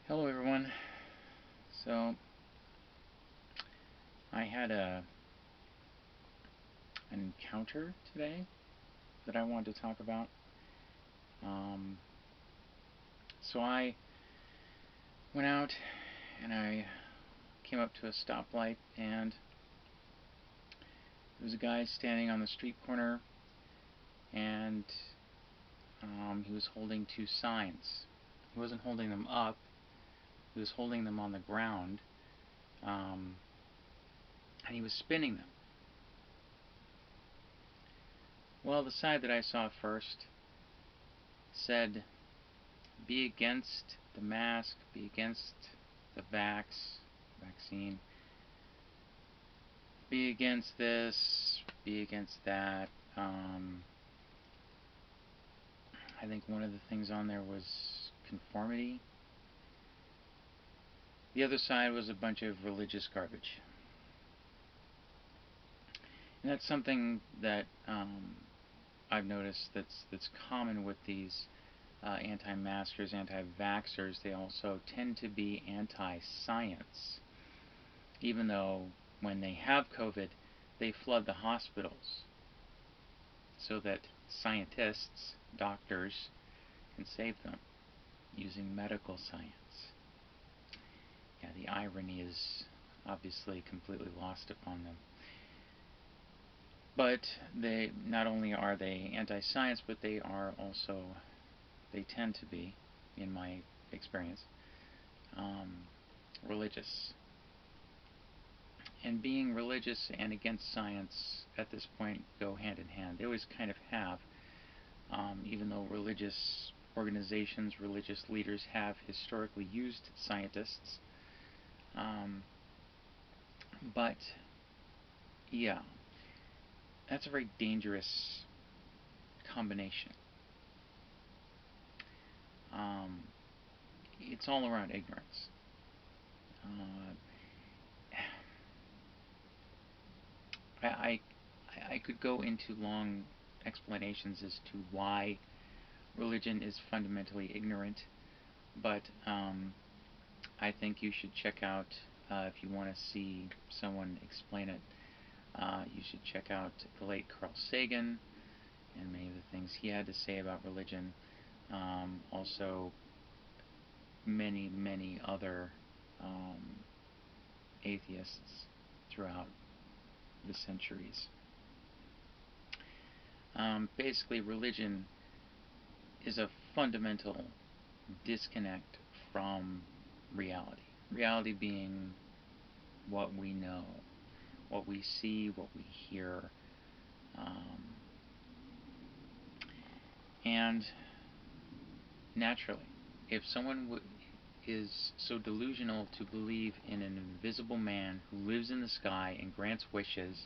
Hello everyone. So I had an encounter today that I wanted to talk about. Um, so I went out and I came up to a stoplight, and there was a guy standing on the street corner, and he was holding two signs. He wasn't holding them up, he was holding them on the ground, um, and he was spinning them. Well, the side that I saw first said, "Be against the mask, be against the vaccine, be against this, be against that." I think one of the things on there was conformity. The other side was a bunch of religious garbage. And that's something that I've noticed that's common with these anti-maskers, anti-vaxxers. They also tend to be anti-science, even though when they have COVID, they flood the hospitals so that scientists, doctors, can save them using medical science. Yeah, the irony is obviously completely lost upon them. But they not only are they anti-science, but they tend to be, in my experience, religious. And being religious and against science at this point go hand in hand. They always kind of have, even though religious organizations, religious leaders have historically used scientists. But yeah, that's a very dangerous combination. It's all around ignorance. Uh, I, I could go into long explanations as to why religion is fundamentally ignorant, but I think you should check out, if you want to see someone explain it, you should check out the late Carl Sagan and many of the things he had to say about religion. Also, many other atheists throughout the centuries. Basically, religion is a fundamental disconnect from reality. Reality being what we know, what we see, what we hear. And naturally, if someone is so delusional to believe in an invisible man who lives in the sky and grants wishes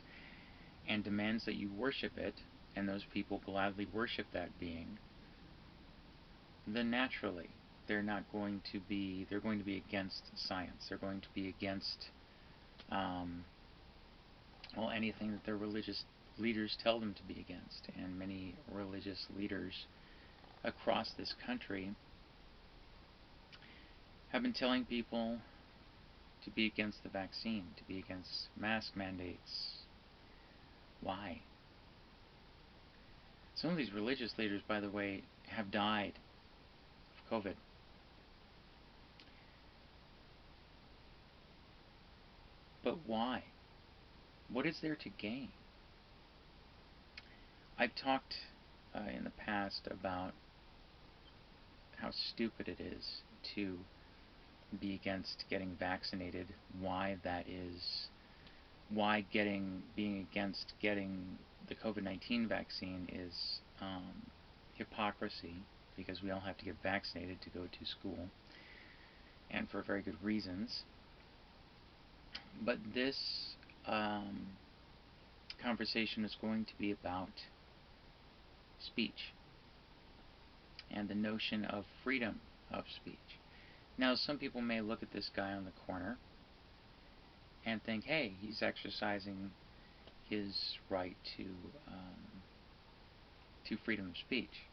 and demands that you worship it, and those people gladly worship that being, then naturally they're going to be against science. They're going to be against anything that their religious leaders tell them to be against. And many religious leaders across this country have been telling people to be against the vaccine, to be against mask mandates. Why? Some of these religious leaders, by the way, have died of COVID. But why? What is there to gain? I've talked in the past about how stupid it is to be against getting vaccinated, why that is, why being against getting the COVID-19 vaccine is hypocrisy, because we all have to get vaccinated to go to school, and for very good reasons. But this conversation is going to be about speech and the notion of freedom of speech. Now, some people may look at this guy on the corner and think, hey, he's exercising his right to freedom of speech.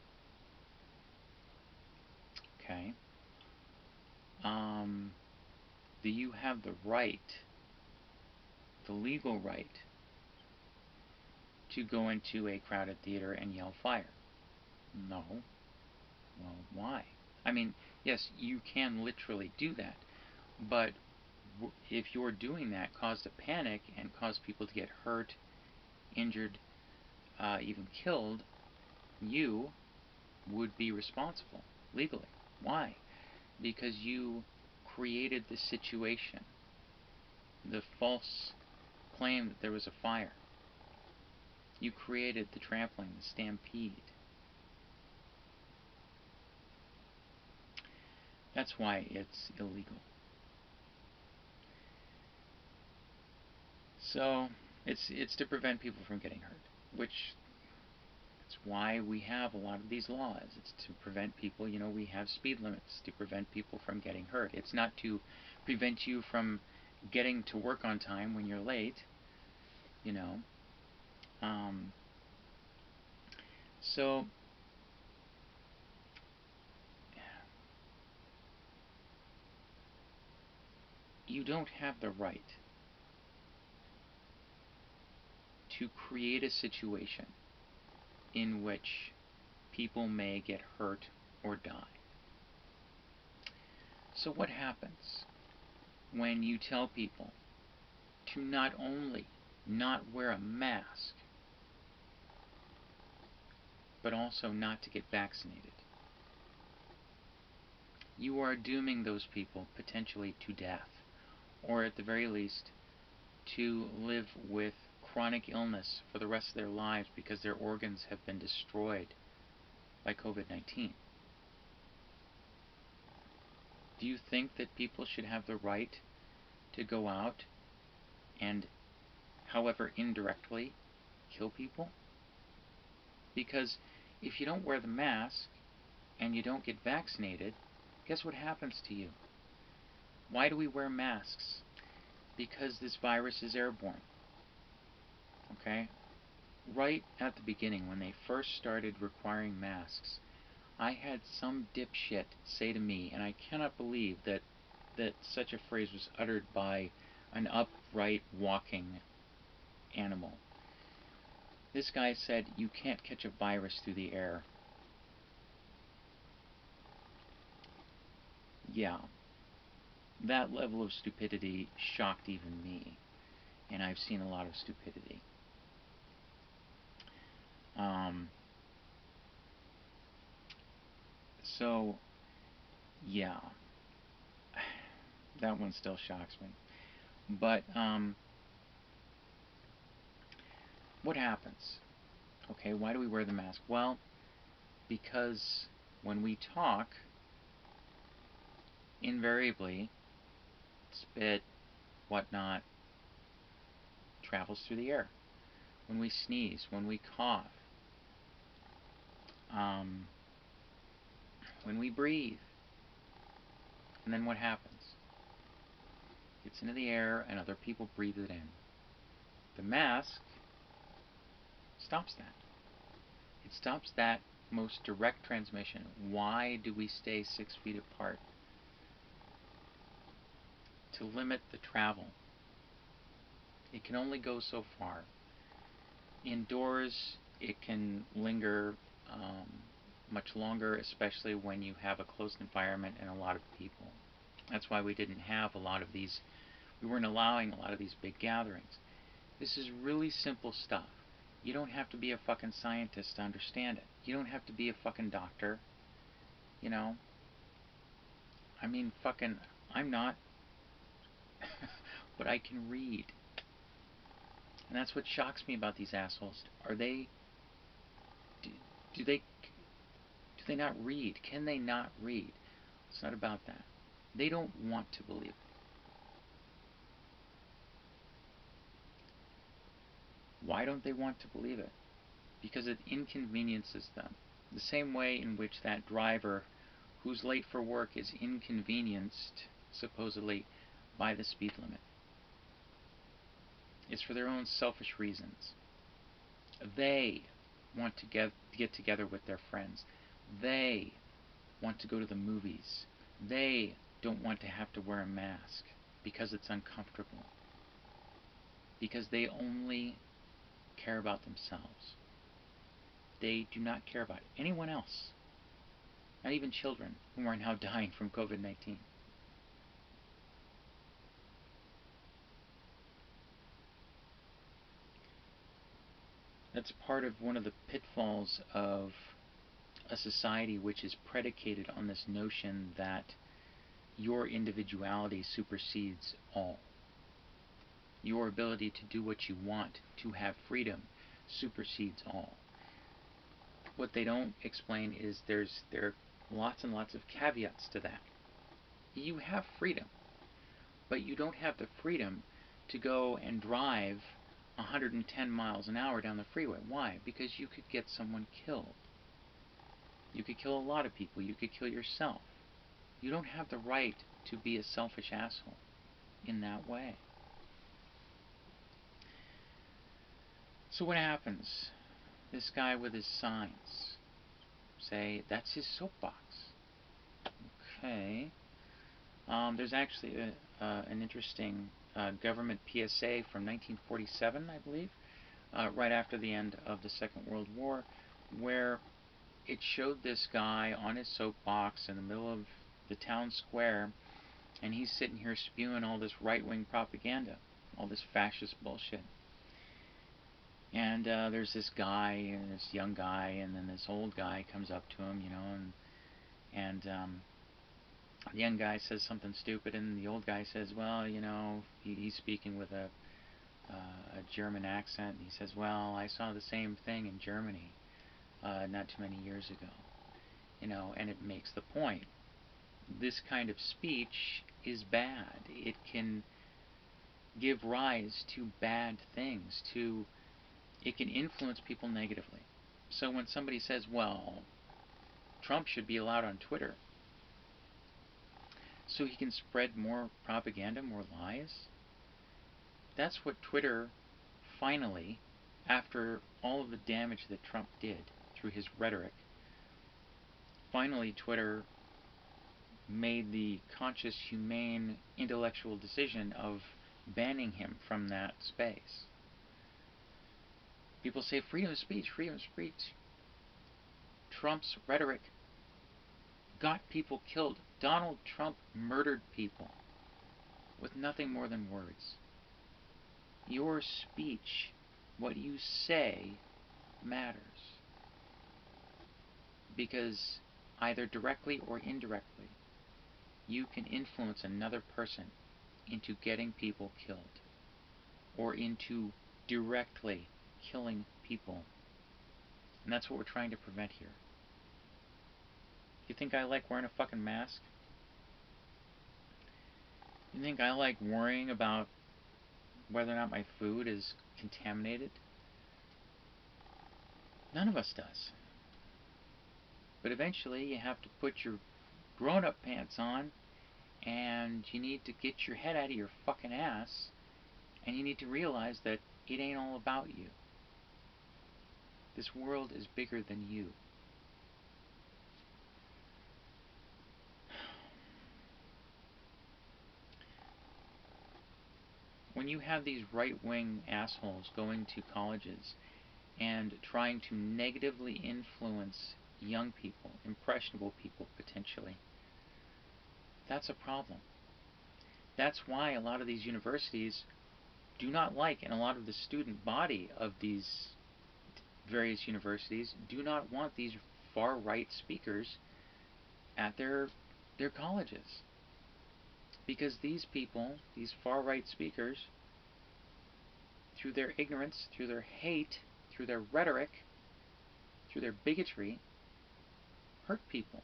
Okay. do you have the right, the legal right, to go into a crowded theater and yell fire? No. Well, why? I mean, yes, you can literally do that, but if you're doing that, cause a panic and cause people to get hurt, injured, even killed, you would be responsible legally. Why? Because you created the situation, the false claim that there was a fire. You created the trampling, the stampede. That's why it's illegal. So it's to prevent people from getting hurt, which it's why we have a lot of these laws. It's to prevent people, we have speed limits to prevent people from getting hurt. It's not to prevent you from getting to work on time when you're late, you know. So you don't have the right to create a situation in which people may get hurt or die. So what happens when you tell people to not only not wear a mask, but also not to get vaccinated? You are dooming those people potentially to death, or at the very least, to live with chronic illness for the rest of their lives because their organs have been destroyed by COVID-19. Do you think that people should have the right to go out and, however indirectly, kill people? Because if you don't wear the mask and you don't get vaccinated, guess what happens to you? Why do we wear masks? Because this virus is airborne. Okay? Right at the beginning, when they first started requiring masks, I had some dipshit say to me, and I cannot believe that such a phrase was uttered by an upright walking animal. This guy said, "You can't catch a virus through the air." Yeah, that level of stupidity shocked even me, and I've seen a lot of stupidity. So, yeah, that one still shocks me. But, what happens? Okay, why do we wear the mask? Well, because when we talk, invariably, spit, whatnot, travels through the air. When we sneeze, when we cough, when we breathe, and then what happens? It gets into the air and other people breathe it in. The mask stops that. It stops that most direct transmission. Why do we stay 6 feet apart? To limit the travel. It can only go so far. Indoors, it can linger much longer, especially when you have a closed environment and a lot of people. That's why we didn't have a lot of these, we weren't allowing a lot of these big gatherings. This is really simple stuff. You don't have to be a fucking scientist to understand it. You don't have to be a fucking doctor. I mean, fucking, I'm not. But I can read. And that's what shocks me about these assholes. Are they, do they not read? Can they not read? It's not about that. They don't want to believe it. Why don't they want to believe it? Because it inconveniences them. The same way in which that driver who's late for work is inconvenienced, supposedly, by the speed limit. It's for their own selfish reasons. They want to get together with their friends. They want to go to the movies. They don't want to have to wear a mask because it's uncomfortable, because they only care about themselves. They do not care about anyone else, not even children who are now dying from COVID-19. That's part of one of the pitfalls of a society which is predicated on this notion that your individuality supersedes all. Your ability to do what you want, to have freedom, supersedes all. What they don't explain is there are lots and lots of caveats to that. You have freedom, but you don't have the freedom to go and drive 110 miles an hour down the freeway. Why? Because you could get someone killed. You could kill a lot of people. You could kill yourself. You don't have the right to be a selfish asshole in that way. So what happens? This guy with his signs say that's his soapbox. Okay. There's actually an interesting government PSA from 1947, I believe, right after the end of the Second World War, where it showed this guy on his soapbox in the middle of the town square, and he's sitting here spewing all this right-wing propaganda, all this fascist bullshit. And there's this guy, and this young guy, and then this old guy comes up to him, and the young guy says something stupid, and the old guy says, well, he's speaking with a German accent, and he says, well, I saw the same thing in Germany not too many years ago, and it makes the point. This kind of speech is bad. It can give rise to bad things, it can influence people negatively. So when somebody says, well, Trump should be allowed on Twitter so he can spread more propaganda, more lies, that's what Twitter finally, after all of the damage that Trump did through his rhetoric, finally Twitter made the conscious, humane, intellectual decision of banning him from that space. People say freedom of speech, freedom of speech. Trump's rhetoric got people killed. Donald Trump murdered people with nothing more than words. Your speech, what you say, matters. Because either directly or indirectly, you can influence another person into getting people killed, or into directly killing people. And that's what we're trying to prevent here. You think I like wearing a fucking mask? You think I like worrying about whether or not my food is contaminated? None of us does. But eventually you have to put your grown-up pants on, and you need to get your head out of your fucking ass, and you need to realize that it ain't all about you. This world is bigger than you. When you have these right-wing assholes going to colleges and trying to negatively influence young people, impressionable people potentially, that's a problem. That's why a lot of these universities do not like, and a lot of the student body of these various universities do not want these far-right speakers at their colleges. Because these people, these far-right speakers, through their ignorance, through their hate, through their rhetoric, through their bigotry, hurt people.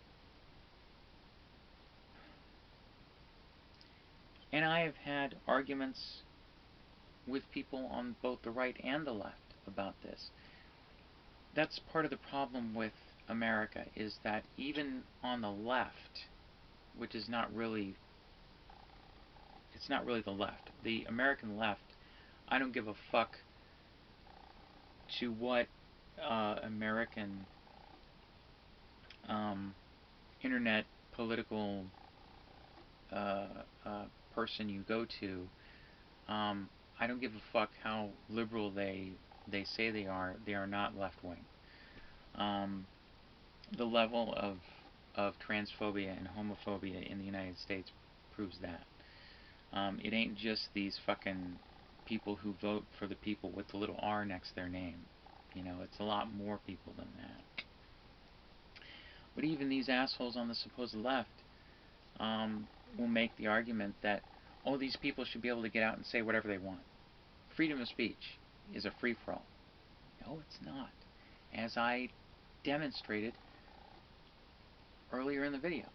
And I have had arguments with people on both the right and the left about this. That's part of the problem with America, is that even on the left, which is not really, it's not really the left. The American left, I don't give a fuck to what American internet political person you go to, I don't give a fuck how liberal they say they are. They are not left wing. Um, the level of transphobia and homophobia in the United States proves that. It ain't just these fucking people who vote for the people with the little R next to their name. You know, it's a lot more people than that. But even these assholes on the supposed left will make the argument that, oh, these people should be able to get out and say whatever they want. Freedom of speech is a free-for-all. No, it's not. As I demonstrated earlier in the video,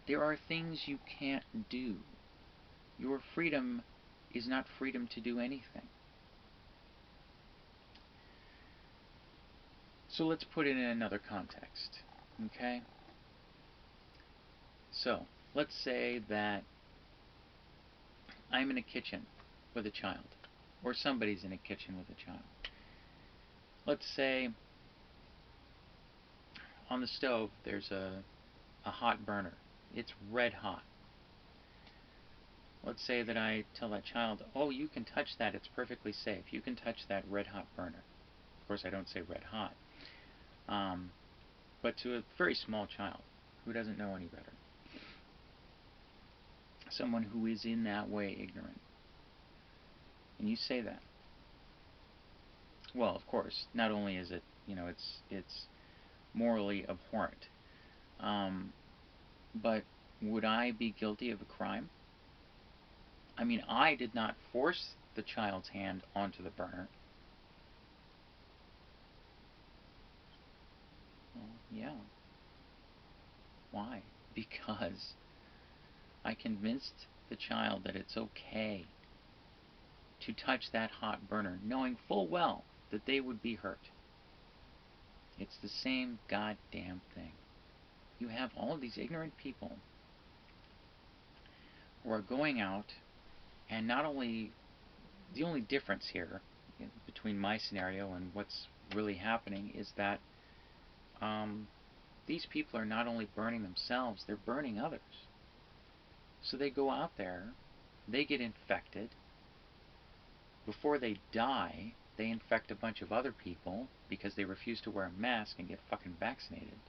there are things you can't do. Your freedom is not freedom to do anything. So let's put it in another context, okay? So, let's say that I'm in a kitchen with a child, or somebody's in a kitchen with a child. Let's say on the stove there's a hot burner. It's red hot. Let's say that I tell that child, oh, you can touch that, it's perfectly safe. You can touch that red hot burner. Of course, I don't say red hot. But to a very small child who doesn't know any better, someone who is in that way ignorant, and you say that, well, of course, not only is it, you know, it's morally abhorrent, but would I be guilty of a crime? I mean, I did not force the child's hand onto the burner. Well, yeah. Why? Because I convinced the child that it's okay to touch that hot burner, knowing full well that they would be hurt. It's the same goddamn thing. You have all of these ignorant people who are going out, and not only, the only difference here between my scenario and what's really happening is that these people are not only burning themselves, they're burning others. So they go out there, they get infected. Before they die, they infect a bunch of other people because they refuse to wear a mask and get fucking vaccinated.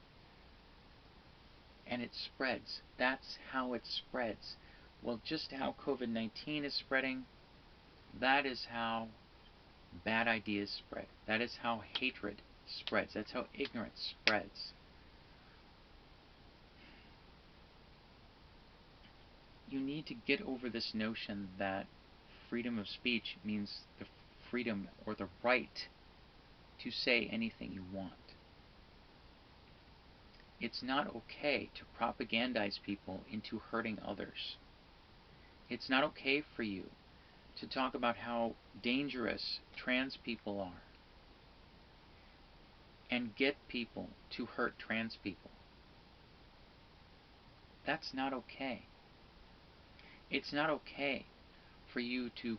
And it spreads. That's how it spreads. Well, just how COVID-19 is spreading, that is how bad ideas spread. That is how hatred spreads. That's how ignorance spreads. You need to get over this notion that freedom of speech means the freedom or the right to say anything you want. It's not okay to propagandize people into hurting others. It's not okay for you to talk about how dangerous trans people are and get people to hurt trans people. That's not okay. It's not okay for you to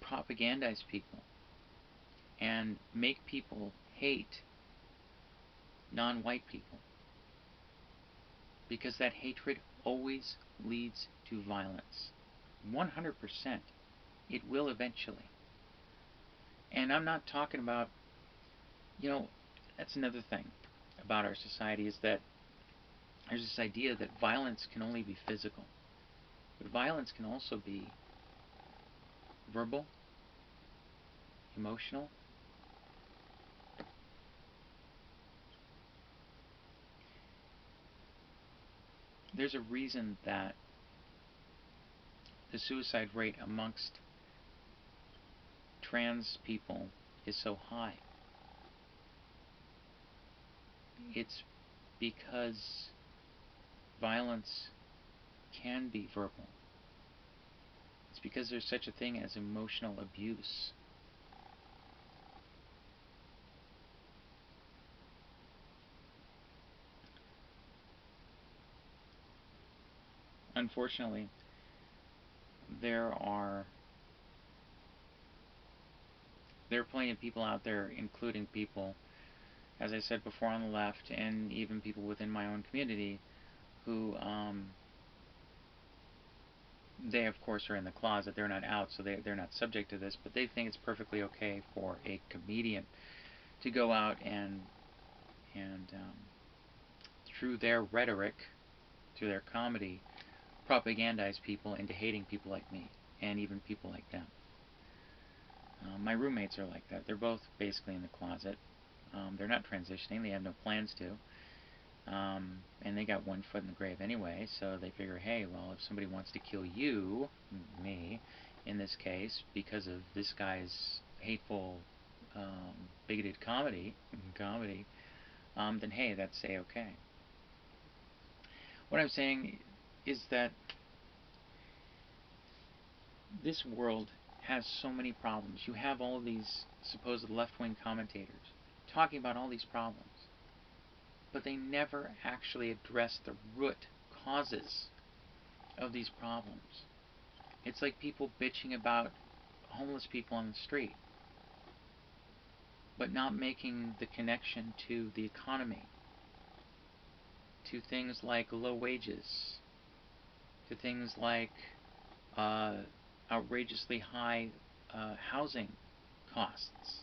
propagandize people and make people hate non-white people, because that hatred always leads to violence. 100%. It will eventually. And I'm not talking about, you know, that's another thing about our society, is that there's this idea that violence can only be physical. But violence can also be verbal, emotional. There's a reason that the suicide rate amongst trans people is so high. It's because violence can be verbal. It's because there's such a thing as emotional abuse. Unfortunately, there are plenty of people out there, including people, as I said before, on the left, and even people within my own community, who They, of course, are in the closet. They're not out, so they're not subject to this, but they think it's perfectly okay for a comedian to go out and through their rhetoric, through their comedy, propagandize people into hating people like me and even people like them. My roommates are like that. They're both basically in the closet. They're not transitioning. They have no plans to. And they got one foot in the grave anyway, so they figure, hey, well, if somebody wants to kill you, me, in this case, because of this guy's hateful, bigoted comedy, then hey, that's A-okay. What I'm saying is that this world has so many problems. You have all of these supposed left-wing commentators talking about all these problems, but they never actually address the root causes of these problems. It's like people bitching about homeless people on the street, but not making the connection to the economy, to things like low wages, to things like uh, outrageously high housing costs.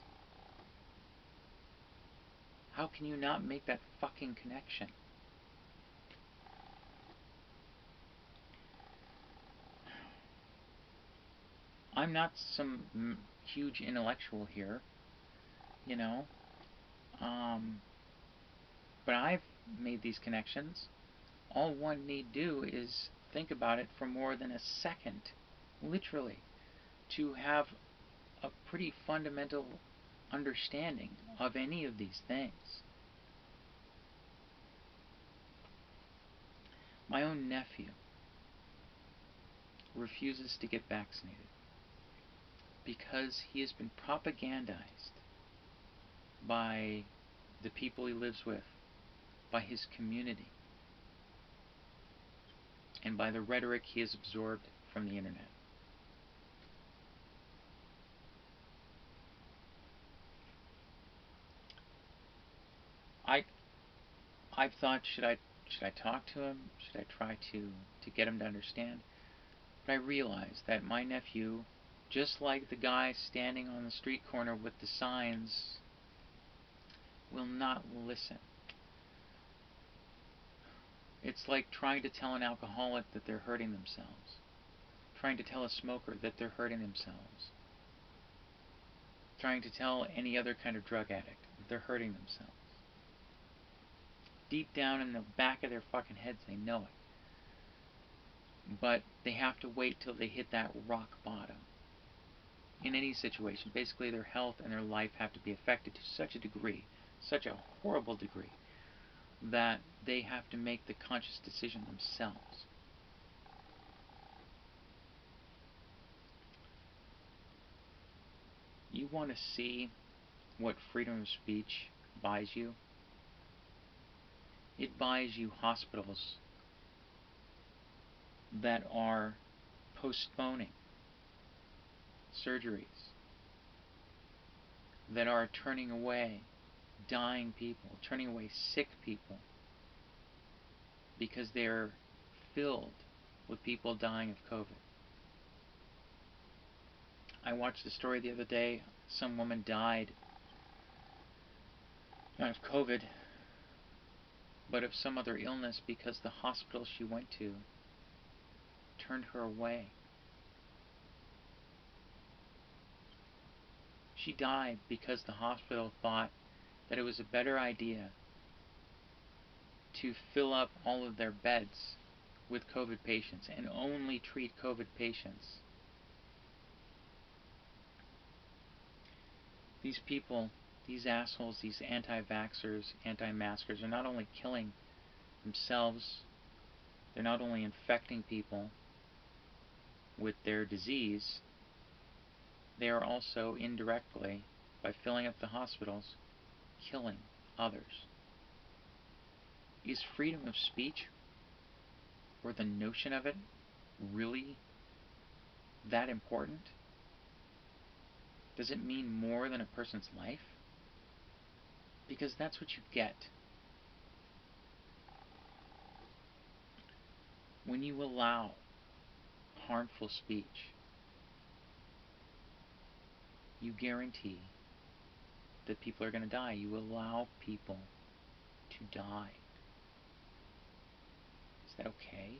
How can you not make that fucking connection? I'm not some huge intellectual here, you know, um, but I've made these connections. All one need do is think about it for more than a second, literally, to have a pretty fundamental understanding of any of these things. My own nephew refuses to get vaccinated because he has been propagandized by the people he lives with, by his community, and by the rhetoric he has absorbed from the internet. I I've thought, should I talk to him? Should I try to get him to understand? But I realize that my nephew, just like the guy standing on the street corner with the signs, will not listen. It's like trying to tell an alcoholic that they're hurting themselves, trying to tell a smoker that they're hurting themselves, trying to tell any other kind of drug addict that they're hurting themselves. Deep down in the back of their fucking heads, they know it. But they have to wait till they hit that rock bottom. In any situation, basically their health and their life have to be affected to such a degree, such a horrible degree, that they have to make the conscious decision themselves. You want to see what freedom of speech buys you? It buys you hospitals that are postponing surgeries, that are turning away dying people, turning away sick people, because they're filled with people dying of COVID. I watched a story the other day. Some woman died not of COVID, but of some other illness because the hospital she went to turned her away. She died because the hospital thought that it was a better idea to fill up all of their beds with COVID patients and only treat COVID patients. These people, these assholes, these anti-vaxxers, anti-maskers are not only killing themselves, they're not only infecting people with their disease, they are also indirectly, by filling up the hospitals, killing others. Is freedom of speech, or the notion of it, really that important? Does it mean more than a person's life? Because that's what you get when you allow harmful speech, you guarantee that people are going to die. You allow people to die. Is that okay?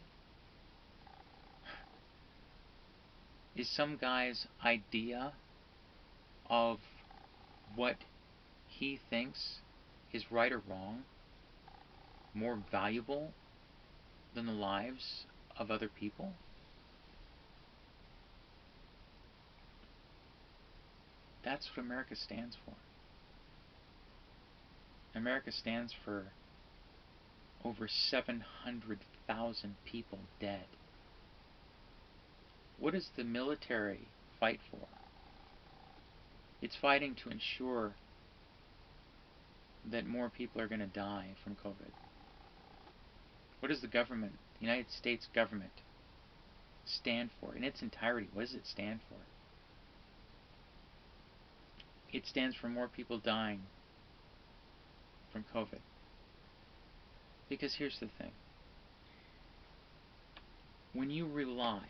Is some guy's idea of what he thinks is right or wrong more valuable than the lives of other people? That's what America stands for. America stands for over 700,000 people dead. What does the military fight for? It's fighting to ensure that more people are going to die from COVID. What does the government, the United States government, stand for in its entirety? What does it stand for? It stands for more people dying from COVID. Because here's the thing. When you rely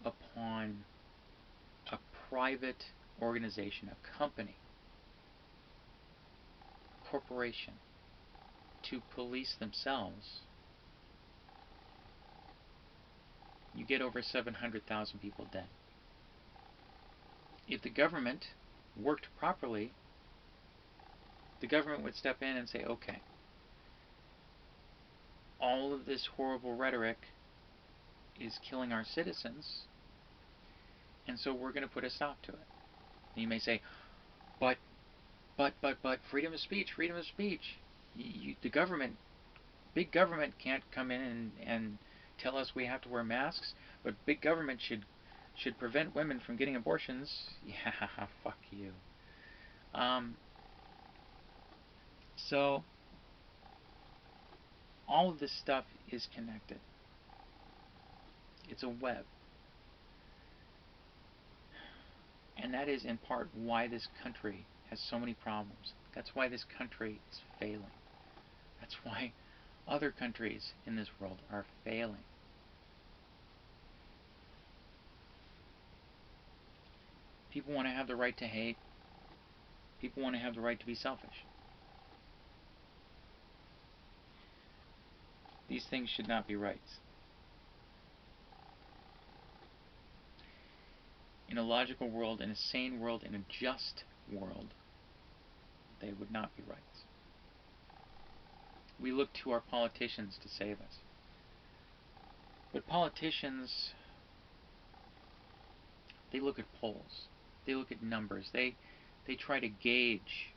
upon a private organization, a company, corporation, to police themselves, you get over 700,000 people dead. If the government worked properly, the government would step in and say, okay, all of this horrible rhetoric is killing our citizens, and so we're going to put a stop to it. And you may say, but, freedom of speech, freedom of speech. The government, big government can't come in and tell us we have to wear masks, but big government should prevent women from getting abortions. Yeah, fuck you. So, all of this stuff is connected. It's a web. And that is in part why this country has so many problems. That's why this country is failing. That's why other countries in this world are failing. People want to have the right to hate. People want to have the right to be selfish. These things should not be rights. In a logical world, in a sane world, in a just world, they would not be rights. We look to our politicians to save us. But politicians, they look at polls. They look at numbers. They try to gauge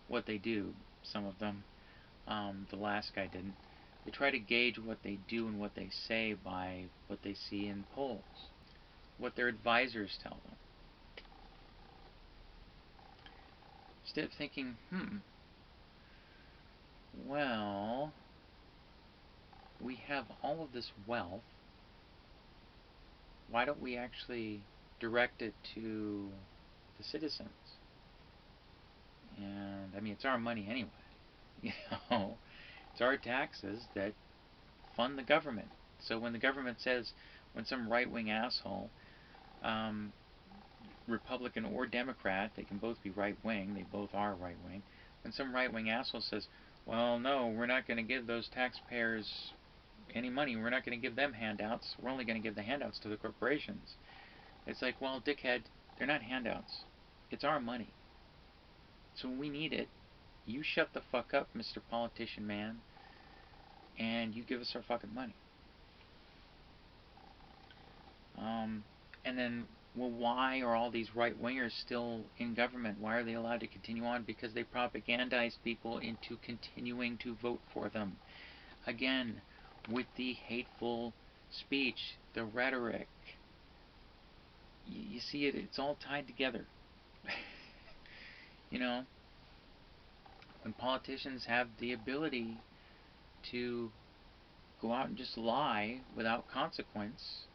what they do. Some of them, the last guy didn't. They try to gauge what they do and what they say by what they see in polls, what their advisors tell them. Instead of thinking, well, we have all of this wealth, why don't we actually direct it to the citizens? And, I mean, it's our money anyway. You know, it's our taxes that fund the government. So when the government says, when some right-wing asshole, Republican or Democrat, they can both be right-wing, they both are right-wing, when some right-wing asshole says, well, no, we're not going to give those taxpayers any money, we're not going to give them handouts, we're only going to give the handouts to the corporations. It's like, well, dickhead, they're not handouts. It's our money. So when we need it, you shut the fuck up, Mr. Politician Man, and you give us our fucking money. And then, well, why are all these right-wingers still in government? Why are they allowed to continue on? Because they propagandize people into continuing to vote for them. Again, with the hateful speech, the rhetoric. You see it, it's all tied together. You know, when politicians have the ability to go out and just lie without consequence,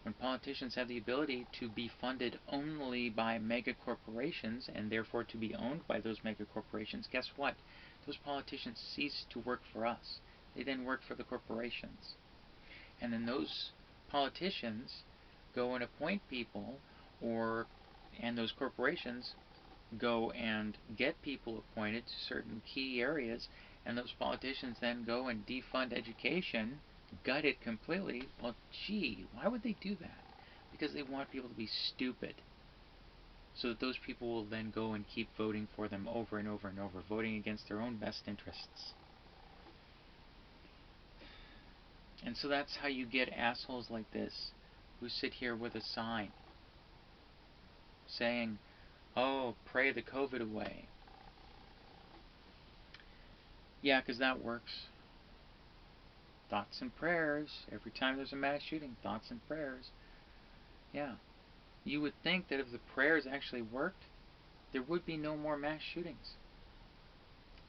when politicians have the ability to be funded only by mega corporations and therefore to be owned by those mega corporations, guess what? Those politicians cease to work for us. They then work for the corporations. And then those politicians go and appoint people, or and those corporations go and get people appointed to certain key areas, and those politicians then go and defund education, gut it completely. Well, gee, why would they do that? Because they want people to be stupid, so that those people will then go and keep voting for them over and over and over, voting against their own best interests. And so that's how you get assholes like this who sit here with a sign saying, oh, pray the COVID away. Yeah, because that works. Thoughts and prayers. Every time there's a mass shooting, thoughts and prayers. Yeah. You would think that if the prayers actually worked, there would be no more mass shootings.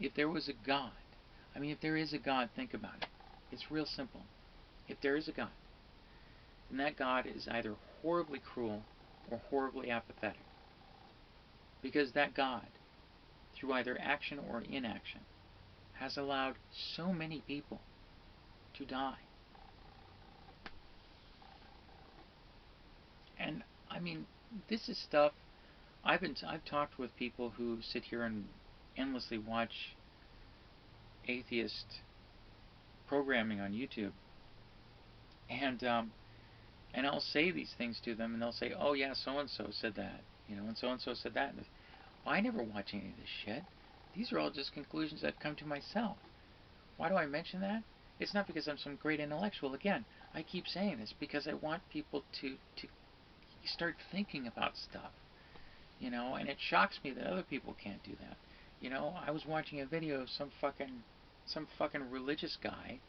If there was a God, if there is a God, think about it. It's real simple. If there is a God, then that God is either horribly cruel or horribly apathetic. Because that God, through either action or inaction, has allowed so many people to die. And this is stuff I've talked with people who sit here and endlessly watch atheist programming on YouTube, and I'll say these things to them, and they'll say, "Oh yeah, so and so said that," and so said that. And I never watch any of this shit. These are all just conclusions I've come to myself. Why do I mention that? It's not because I'm some great intellectual. Again, I keep saying this because I want people to start thinking about stuff, and it shocks me that other people can't do that. I was watching a video of some fucking religious guy.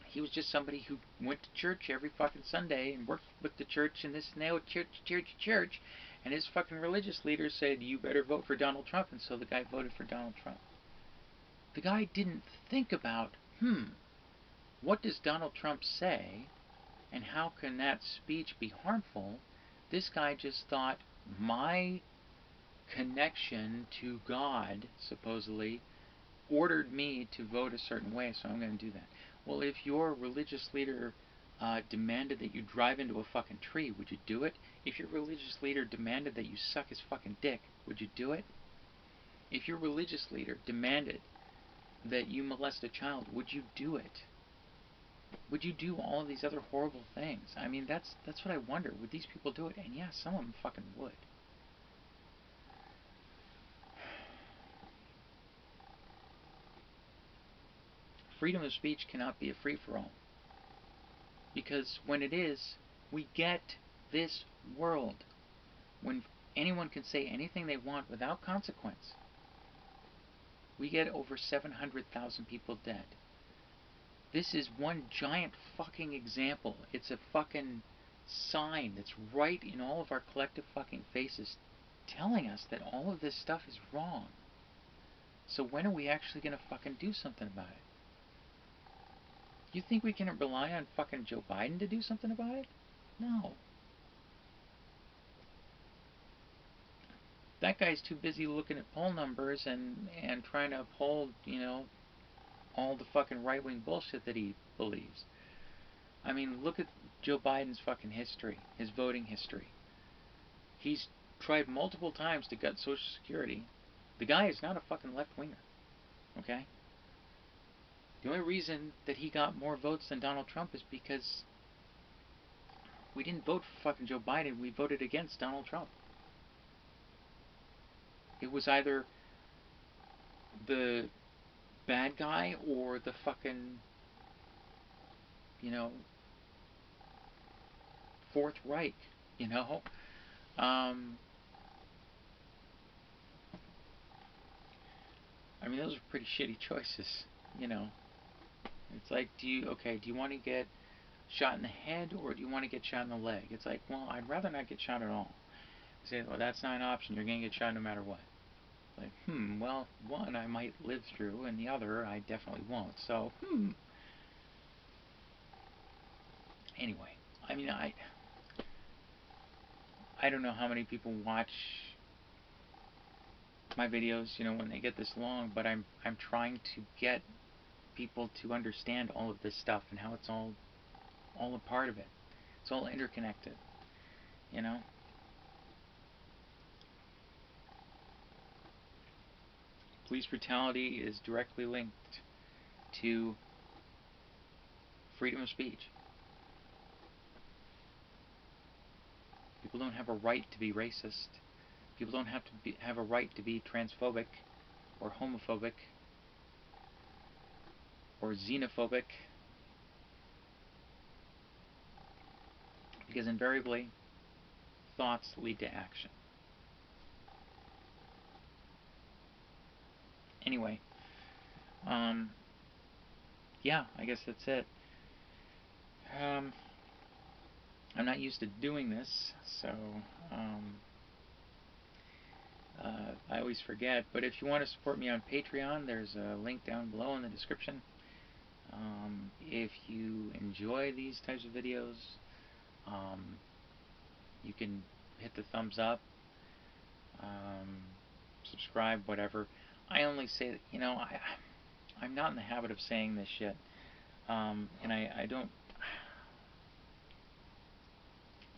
He was just somebody who went to church every fucking Sunday and worked with the church and this now church, and his fucking religious leader said, you better vote for Donald Trump, and so the guy voted for Donald Trump. The guy didn't think about, what does Donald Trump say, and how can that speech be harmful? This guy just thought, my connection to God, supposedly, ordered me to vote a certain way, so I'm going to do that. Well, if your religious leader demanded that you drive into a fucking tree, would you do it? If your religious leader demanded that you suck his fucking dick, would you do it? If your religious leader demanded that you molest a child, would you do it? Would you do all of these other horrible things? That's what I wonder. Would these people do it? And yeah, some of them fucking would. Freedom of speech cannot be a free-for-all. Because when it is, we get this world. When anyone can say anything they want without consequence, we get over 700,000 people dead. This is one giant fucking example. It's a fucking sign that's right in all of our collective fucking faces, telling us that all of this stuff is wrong. So when are we actually gonna fucking do something about it? You think we can rely on fucking Joe Biden to do something about it? No. That guy's too busy looking at poll numbers and trying to uphold, all the fucking right-wing bullshit that he believes. Look at Joe Biden's fucking history, his voting history. He's tried multiple times to gut Social Security. The guy is not a fucking left-winger, okay? The only reason that he got more votes than Donald Trump is because we didn't vote for fucking Joe Biden, we voted against Donald Trump. It was either the bad guy or the fucking, Fourth Reich, those are pretty shitty choices, It's like, do you want to get shot in the head or do you want to get shot in the leg? It's like, well, I'd rather not get shot at all. You say, well, that's not an option. You're going to get shot no matter what. Like, well, one I might live through and the other I definitely won't. So, Anyway, I don't know how many people watch my videos, when they get this long, but I'm trying to get people to understand all of this stuff and how it's all a part of it. It's all interconnected, you know? Police brutality is directly linked to freedom of speech. People don't have a right to be racist. People don't have a right to be transphobic or homophobic or xenophobic, because invariably thoughts lead to action. Anyway, yeah, I guess that's it. I'm not used to doing this, so I always forget. But if you want to support me on Patreon, there's a link down below in the description. If you enjoy these types of videos, you can hit the thumbs up, subscribe, whatever. I only say that, you know, I'm not in the habit of saying this shit, and I don't.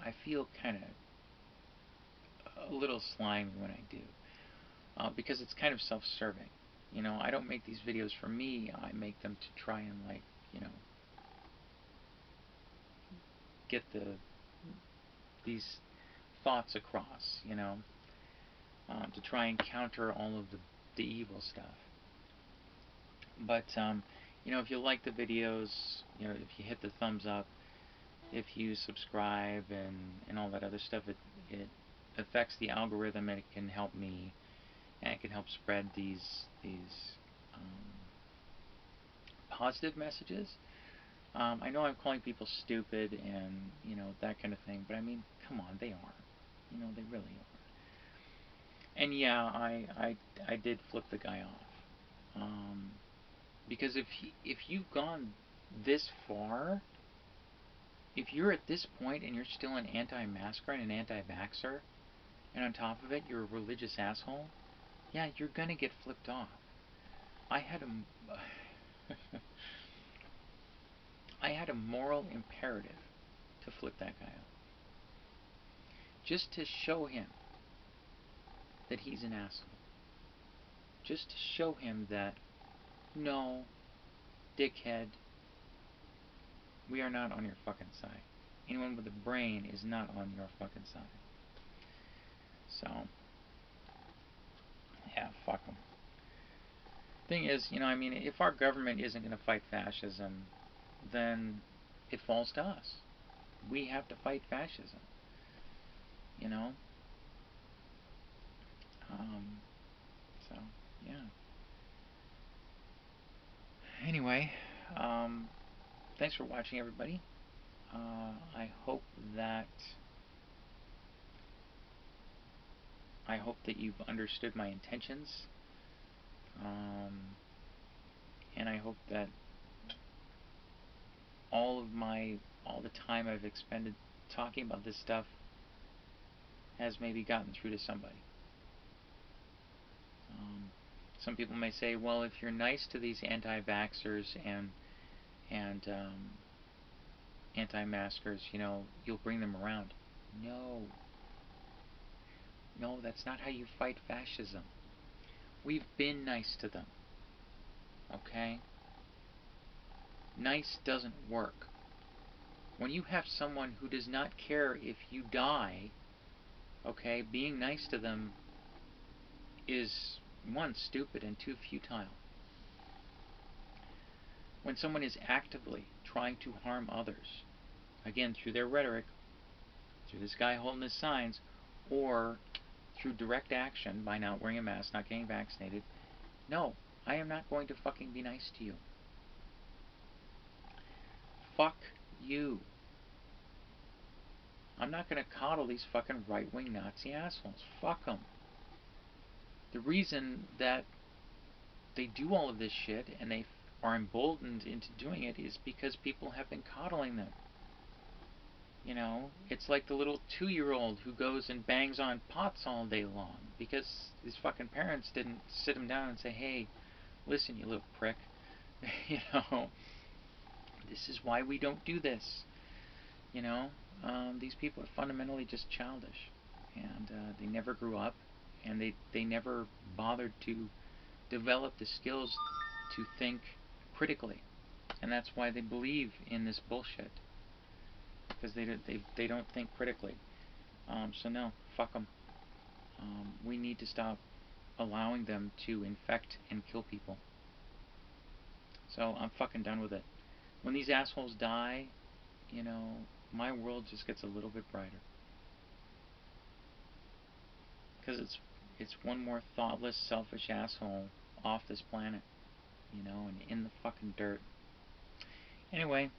I feel kind of a little slimy when I do, because it's kind of self-serving. You know, I don't make these videos for me. I make them to try and, like, you know, get these thoughts across. You know, to try and counter all of the evil stuff. But you know, if you like the videos, you know, if you hit the thumbs up, if you subscribe and all that other stuff, it affects the algorithm, and it can help me, and it can help spread these positive messages. I know I'm calling people stupid and, you know, that kind of thing, but I mean, come on, they are. You know, they really are. And yeah, I did flip the guy off, because if you've gone this far, if you're at this point and you're still an anti-masker and an anti-vaxxer, and on top of it you're a religious asshole, yeah, you're gonna get flipped off. I had a I had a moral imperative to flip that guy off, just to show him that he's an asshole, just to show him that, no, dickhead, we are not on your fucking side. Anyone with a brain is not on your fucking side. So, yeah, fuck them. Thing is, you know, I mean, if our government isn't going to fight fascism, then it falls to us. We have to fight fascism. You know? So, yeah. Anyway, thanks for watching, everybody. I hope that you've understood my intentions, and I hope that all the time I've expended talking about this stuff has maybe gotten through to somebody. Some people may say, well, if you're nice to these anti-vaxxers and anti-maskers, you know, you'll bring them around. No. No, that's not how you fight fascism. We've been nice to them. Okay? Nice doesn't work. When you have someone who does not care if you die, okay, being nice to them is, one, stupid, and two, futile. When someone is actively trying to harm others, again, through their rhetoric, through this guy holding his signs, or through direct action by not wearing a mask, not getting vaccinated, no, I am not going to fucking be nice to you. Fuck you. I'm not going to coddle these fucking right-wing Nazi assholes. Fuck them. The reason that they do all of this shit and they are emboldened into doing it is because people have been coddling them. You know, it's like the little 2-year-old who goes and bangs on pots all day long because his fucking parents didn't sit him down and say, hey, listen, you little prick, you know, this is why we don't do this, you know. these people are fundamentally just childish, and they never grew up, and they never bothered to develop the skills to think critically, and that's why they believe in this bullshit, because they don't think critically. So no, fuck them. We need to stop allowing them to infect and kill people. So I'm fucking done with it. When these assholes die, you know, my world just gets a little bit brighter. Because it's one more thoughtless, selfish asshole off this planet, you know, and in the fucking dirt. Anyway,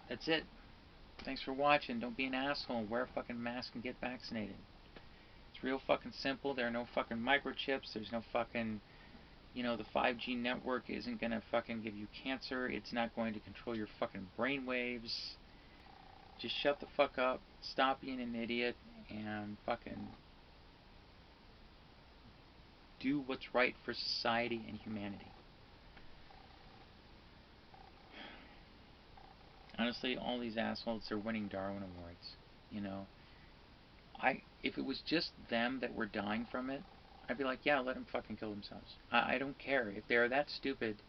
that's it. Thanks for watching. Don't be an asshole. Wear a fucking mask and get vaccinated. It's real fucking simple. There are no fucking microchips. There's no fucking, you know, the 5G network isn't gonna fucking give you cancer. It's not going to control your fucking brain waves. Just shut the fuck up. Stop being an idiot and fucking do what's right for society and humanity. Honestly, all these assholes are winning Darwin Awards. You know, if it was just them that were dying from it, I'd be like, yeah, let them fucking kill themselves. I don't care if they're that stupid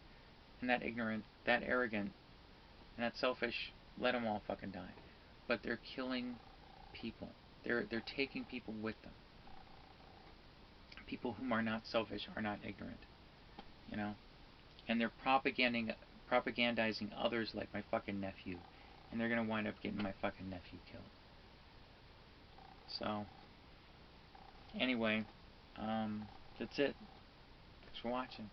and that ignorant, that arrogant, and that selfish. Let them all fucking die. But they're killing people. They're taking people with them. People whom are not selfish are not ignorant. You know, and they're propagandizing others like my fucking nephew, and they're gonna wind up getting my fucking nephew killed. So, anyway, that's it. Thanks for watching.